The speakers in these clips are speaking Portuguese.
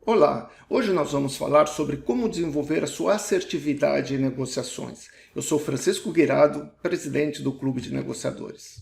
Olá, hoje nós vamos falar sobre como desenvolver a sua assertividade em negociações. Eu sou Francisco Guirado, presidente do Clube de Negociadores.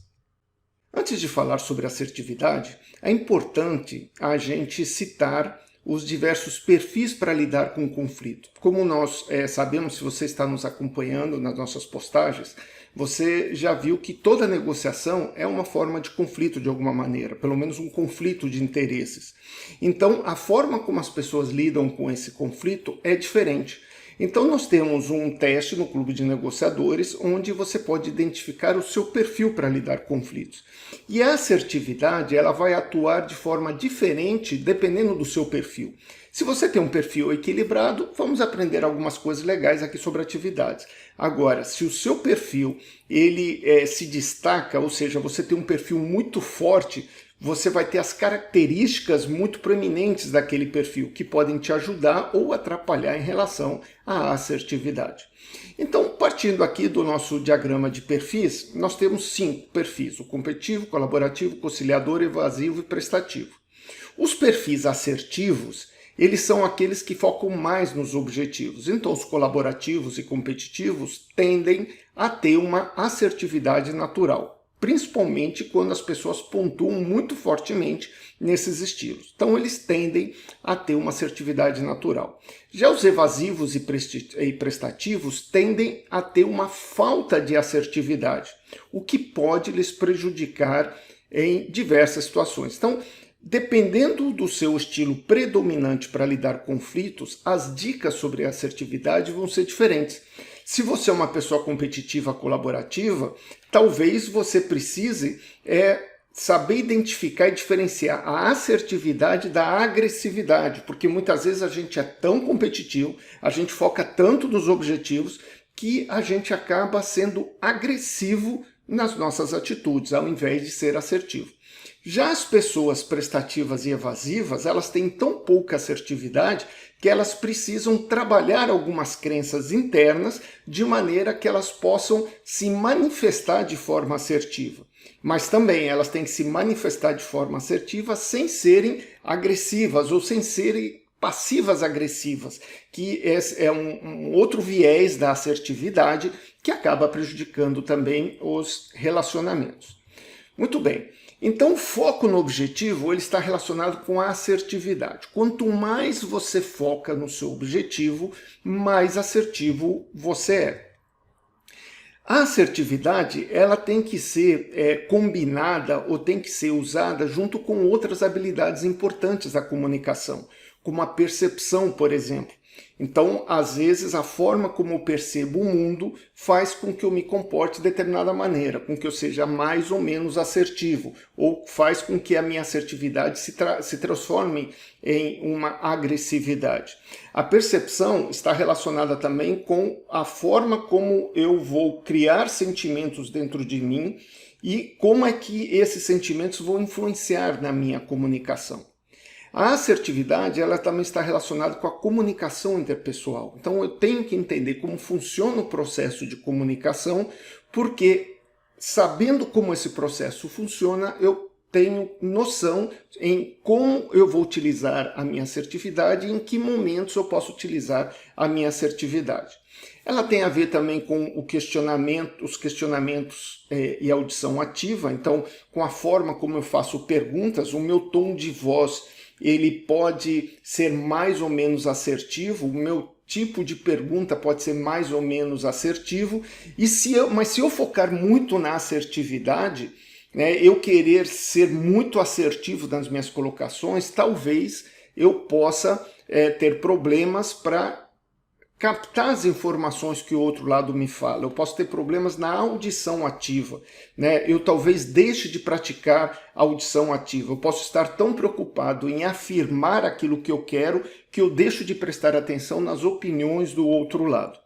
Antes de falar sobre assertividade, é importante a gente citar os diversos perfis para lidar com o conflito. Como nós sabemos, se você está nos acompanhando nas nossas postagens, você já viu que toda negociação é uma forma de conflito de alguma maneira, pelo menos um conflito de interesses. Então, a forma como as pessoas lidam com esse conflito é diferente. Então nós temos um teste no Clube de Negociadores onde você pode identificar o seu perfil para lidar com conflitos. E a assertividade ela vai atuar de forma diferente dependendo do seu perfil. Se você tem um perfil equilibrado, vamos aprender algumas coisas legais aqui sobre atividades. Agora, se o seu perfil ele se destaca, ou seja, você tem um perfil muito forte, você vai ter as características muito proeminentes daquele perfil que podem te ajudar ou atrapalhar em relação à assertividade. Então, partindo aqui do nosso diagrama de perfis, nós temos 5 perfis: o competitivo, colaborativo, conciliador, evasivo e prestativo. Os perfis assertivos, eles são aqueles que focam mais nos objetivos. Então, os colaborativos e competitivos tendem a ter uma assertividade natural, principalmente quando as pessoas pontuam muito fortemente nesses estilos. Então, eles tendem a ter uma assertividade natural. Já os evasivos e prestativos tendem a ter uma falta de assertividade, o que pode lhes prejudicar em diversas situações. Então, dependendo do seu estilo predominante para lidar com conflitos, as dicas sobre assertividade vão ser diferentes. Se você é uma pessoa competitiva, colaborativa, talvez você precise saber identificar e diferenciar a assertividade da agressividade, porque muitas vezes a gente é tão competitivo, a gente foca tanto nos objetivos, que a gente acaba sendo agressivo nas nossas atitudes, ao invés de ser assertivo. Já as pessoas prestativas e evasivas, elas têm tão pouca assertividade que elas precisam trabalhar algumas crenças internas de maneira que elas possam se manifestar de forma assertiva. Mas também elas têm que se manifestar de forma assertiva sem serem agressivas ou sem serem passivas agressivas, que é um outro viés da assertividade que acaba prejudicando também os relacionamentos. Muito bem. Então, o foco no objetivo ele está relacionado com a assertividade. Quanto mais você foca no seu objetivo, mais assertivo você é. A assertividade ela tem que ser combinada ou tem que ser usada junto com outras habilidades importantes da comunicação, como a percepção, por exemplo. Então, às vezes, a forma como eu percebo o mundo faz com que eu me comporte de determinada maneira, com que eu seja mais ou menos assertivo, ou faz com que a minha assertividade se transforme em uma agressividade. A percepção está relacionada também com a forma como eu vou criar sentimentos dentro de mim e como é que esses sentimentos vão influenciar na minha comunicação. A assertividade ela também está relacionada com a comunicação interpessoal. Então eu tenho que entender como funciona o processo de comunicação, porque sabendo como esse processo funciona, eu tenho noção em como eu vou utilizar a minha assertividade e em que momentos eu posso utilizar a minha assertividade. Ela tem a ver também com o questionamento, os questionamentos e audição ativa, então com a forma como eu faço perguntas, o meu tom de voz ele pode ser mais ou menos assertivo, o meu tipo de pergunta pode ser mais ou menos assertivo, mas se eu focar muito na assertividade, né, eu querer ser muito assertivo nas minhas colocações, talvez eu possa ter problemas para captar as informações que o outro lado me fala. Eu posso ter problemas na audição ativa, né? Eu talvez deixe de praticar a audição ativa. Eu posso estar tão preocupado em afirmar aquilo que eu quero que eu deixo de prestar atenção nas opiniões do outro lado.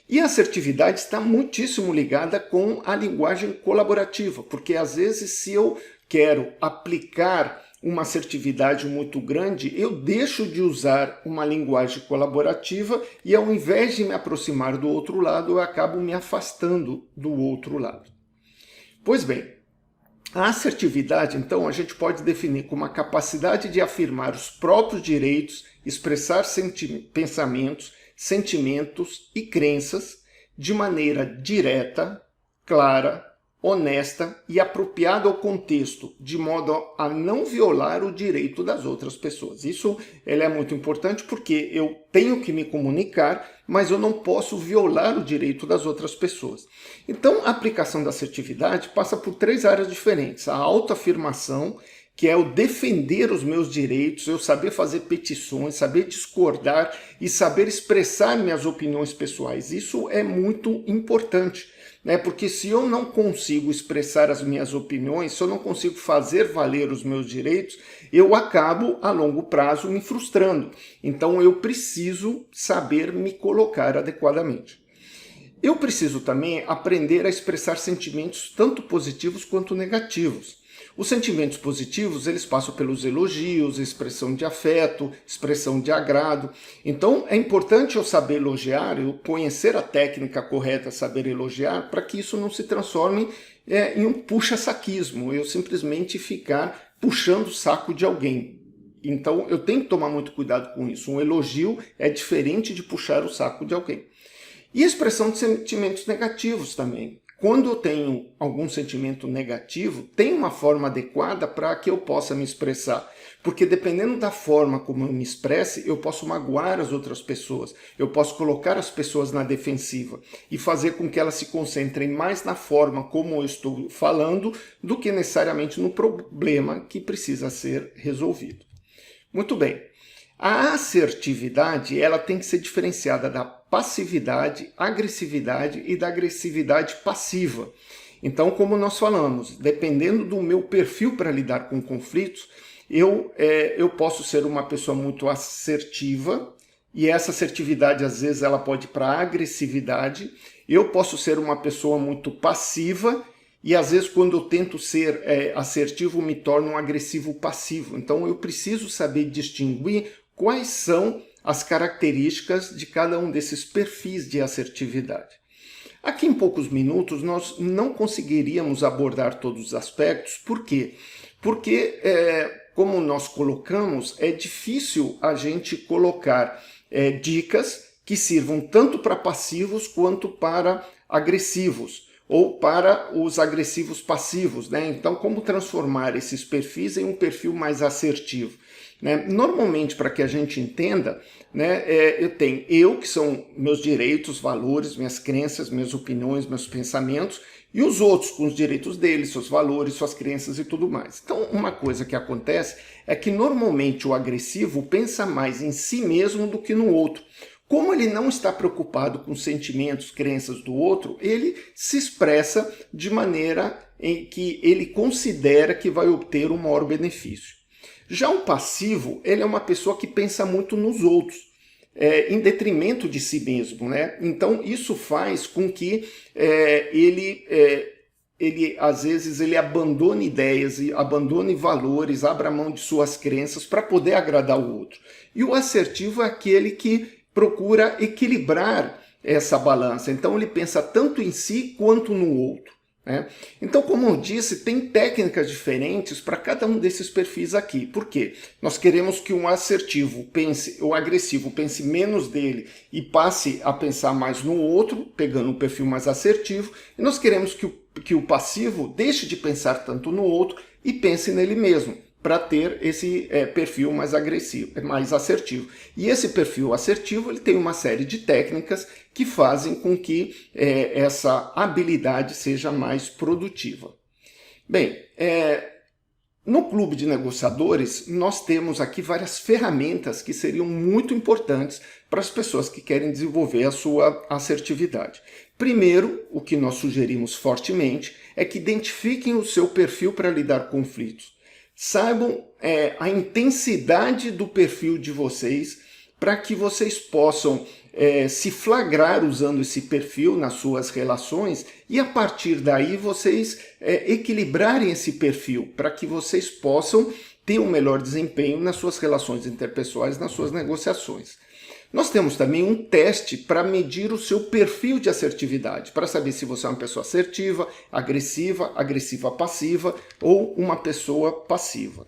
E a assertividade está muitíssimo ligada com a linguagem colaborativa, porque às vezes se eu quero aplicar uma assertividade muito grande, eu deixo de usar uma linguagem colaborativa e ao invés de me aproximar do outro lado, eu acabo me afastando do outro lado. Pois bem, A assertividade, então, a gente pode definir como a capacidade de afirmar os próprios direitos, expressar pensamentos, sentimentos e crenças de maneira direta, clara, honesta e apropriada ao contexto, de modo a não violar o direito das outras pessoas. Isso é muito importante porque eu tenho que me comunicar, mas eu não posso violar o direito das outras pessoas. Então, a aplicação da assertividade passa por 3 áreas diferentes. A autoafirmação, que é o defender os meus direitos, eu saber fazer petições, saber discordar e saber expressar minhas opiniões pessoais. Isso é muito importante, né? Porque se eu não consigo expressar as minhas opiniões, se eu não consigo fazer valer os meus direitos, eu acabo, a longo prazo, me frustrando. Então eu preciso saber me colocar adequadamente. Eu preciso também aprender a expressar sentimentos tanto positivos quanto negativos. Os sentimentos positivos, eles passam pelos elogios, expressão de afeto, expressão de agrado. Então, é importante eu saber elogiar, eu conhecer a técnica correta, saber elogiar, para que isso não se transforme em um puxa-saquismo, eu simplesmente ficar puxando o saco de alguém. Então, eu tenho que tomar muito cuidado com isso. Um elogio é diferente de puxar o saco de alguém. E a expressão de sentimentos negativos também. Quando eu tenho algum sentimento negativo, tem uma forma adequada para que eu possa me expressar. Porque dependendo da forma como eu me expresse, eu posso magoar as outras pessoas. Eu posso colocar as pessoas na defensiva e fazer com que elas se concentrem mais na forma como eu estou falando do que necessariamente no problema que precisa ser resolvido. Muito bem. A assertividade, ela tem que ser diferenciada da passividade, agressividade e da agressividade passiva. Então, como nós falamos, dependendo do meu perfil para lidar com conflitos, eu posso ser uma pessoa muito assertiva, e essa assertividade, às vezes, ela pode ir para a agressividade. Eu posso ser uma pessoa muito passiva, e às vezes quando eu tento ser assertivo, me torno um agressivo passivo. Então eu preciso saber distinguir quais são as características de cada um desses perfis de assertividade. Aqui em poucos minutos nós não conseguiríamos abordar todos os aspectos. Por quê? Porque, como nós colocamos, é difícil a gente colocar dicas que sirvam tanto para passivos quanto para agressivos, ou para os agressivos passivos, né? Então, como transformar esses perfis em um perfil mais assertivo, né? Normalmente, para que a gente entenda, né, eu tenho que são meus direitos, valores, minhas crenças, minhas opiniões, meus pensamentos, e os outros com os direitos deles, seus valores, suas crenças e tudo mais. Então, uma coisa que acontece é que normalmente o agressivo pensa mais em si mesmo do que no outro. Como ele não está preocupado com os sentimentos, crenças do outro, ele se expressa de maneira em que ele considera que vai obter um maior benefício. Já o passivo, ele é uma pessoa que pensa muito nos outros, em detrimento de si mesmo, né? Então isso faz com que ele às vezes ele abandone ideias, abandone valores, abra mão de suas crenças para poder agradar o outro. E o assertivo é aquele que procura equilibrar essa balança. Então ele pensa tanto em si quanto no outro, né? Então, como eu disse, tem técnicas diferentes para cada um desses perfis aqui. Por quê? Nós queremos que um assertivo pense, o agressivo pense menos dele e passe a pensar mais no outro, pegando um perfil mais assertivo. E nós queremos que o passivo deixe de pensar tanto no outro e pense nele mesmo, para ter esse perfil mais agressivo, mais assertivo. E esse perfil assertivo ele tem uma série de técnicas que fazem com que essa habilidade seja mais produtiva. Bem, no Clube de Negociadores, nós temos aqui várias ferramentas que seriam muito importantes para as pessoas que querem desenvolver a sua assertividade. Primeiro, o que nós sugerimos fortemente é que identifiquem o seu perfil para lidar com conflitos. Saibam a intensidade do perfil de vocês para que vocês possam se flagrar usando esse perfil nas suas relações e a partir daí vocês equilibrarem esse perfil para que vocês possam ter um melhor desempenho nas suas relações interpessoais, nas suas negociações. Nós temos também um teste para medir o seu perfil de assertividade, para saber se você é uma pessoa assertiva, agressiva passiva ou uma pessoa passiva.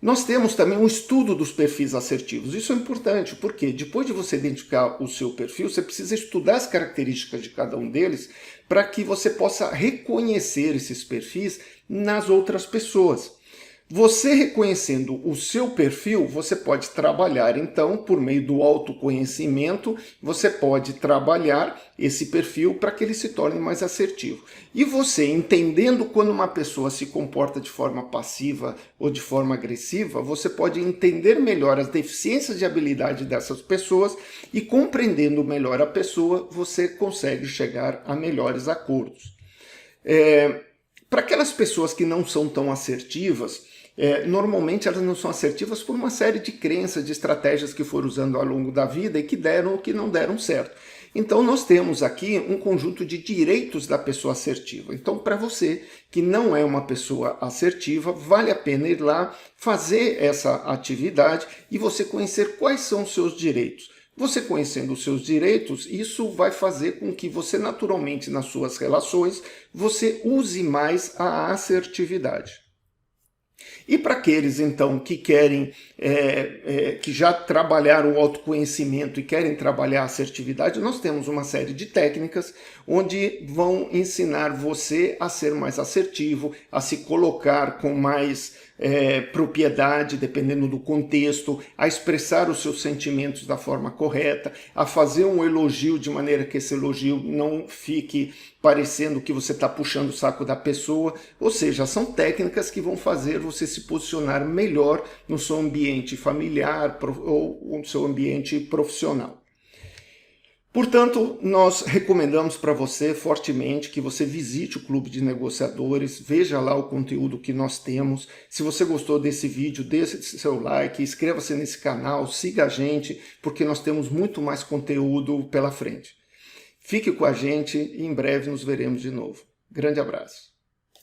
Nós temos também um estudo dos perfis assertivos. Isso é importante, porque depois de você identificar o seu perfil, você precisa estudar as características de cada um deles para que você possa reconhecer esses perfis nas outras pessoas. Você reconhecendo o seu perfil, você pode trabalhar, então, por meio do autoconhecimento, você pode trabalhar esse perfil para que ele se torne mais assertivo. E você, entendendo quando uma pessoa se comporta de forma passiva ou de forma agressiva, você pode entender melhor as deficiências de habilidade dessas pessoas e, compreendendo melhor a pessoa, você consegue chegar a melhores acordos. Para aquelas pessoas que não são tão assertivas, normalmente elas não são assertivas por uma série de crenças, de estratégias que foram usando ao longo da vida e que deram ou que não deram certo. Então nós temos aqui um conjunto de direitos da pessoa assertiva. Então, para você que não é uma pessoa assertiva, vale a pena ir lá, fazer essa atividade e você conhecer quais são os seus direitos. Você conhecendo os seus direitos, isso vai fazer com que você naturalmente nas suas relações, você use mais a assertividade. E para aqueles, então, que querem, que já trabalharam o autoconhecimento e querem trabalhar a assertividade, nós temos uma série de técnicas onde vão ensinar você a ser mais assertivo, a se colocar com mais propriedade, dependendo do contexto, a expressar os seus sentimentos da forma correta, a fazer um elogio de maneira que esse elogio não fique parecendo que você está puxando o saco da pessoa, ou seja, são técnicas que vão fazer você se posicionar melhor no seu ambiente familiar ou no seu ambiente profissional. Portanto, nós recomendamos para você fortemente que você visite o Clube de Negociadores, veja lá o conteúdo que nós temos. Se você gostou desse vídeo, deixe seu like, inscreva-se nesse canal, siga a gente, porque nós temos muito mais conteúdo pela frente. Fique com a gente e em breve nos veremos de novo. Grande abraço.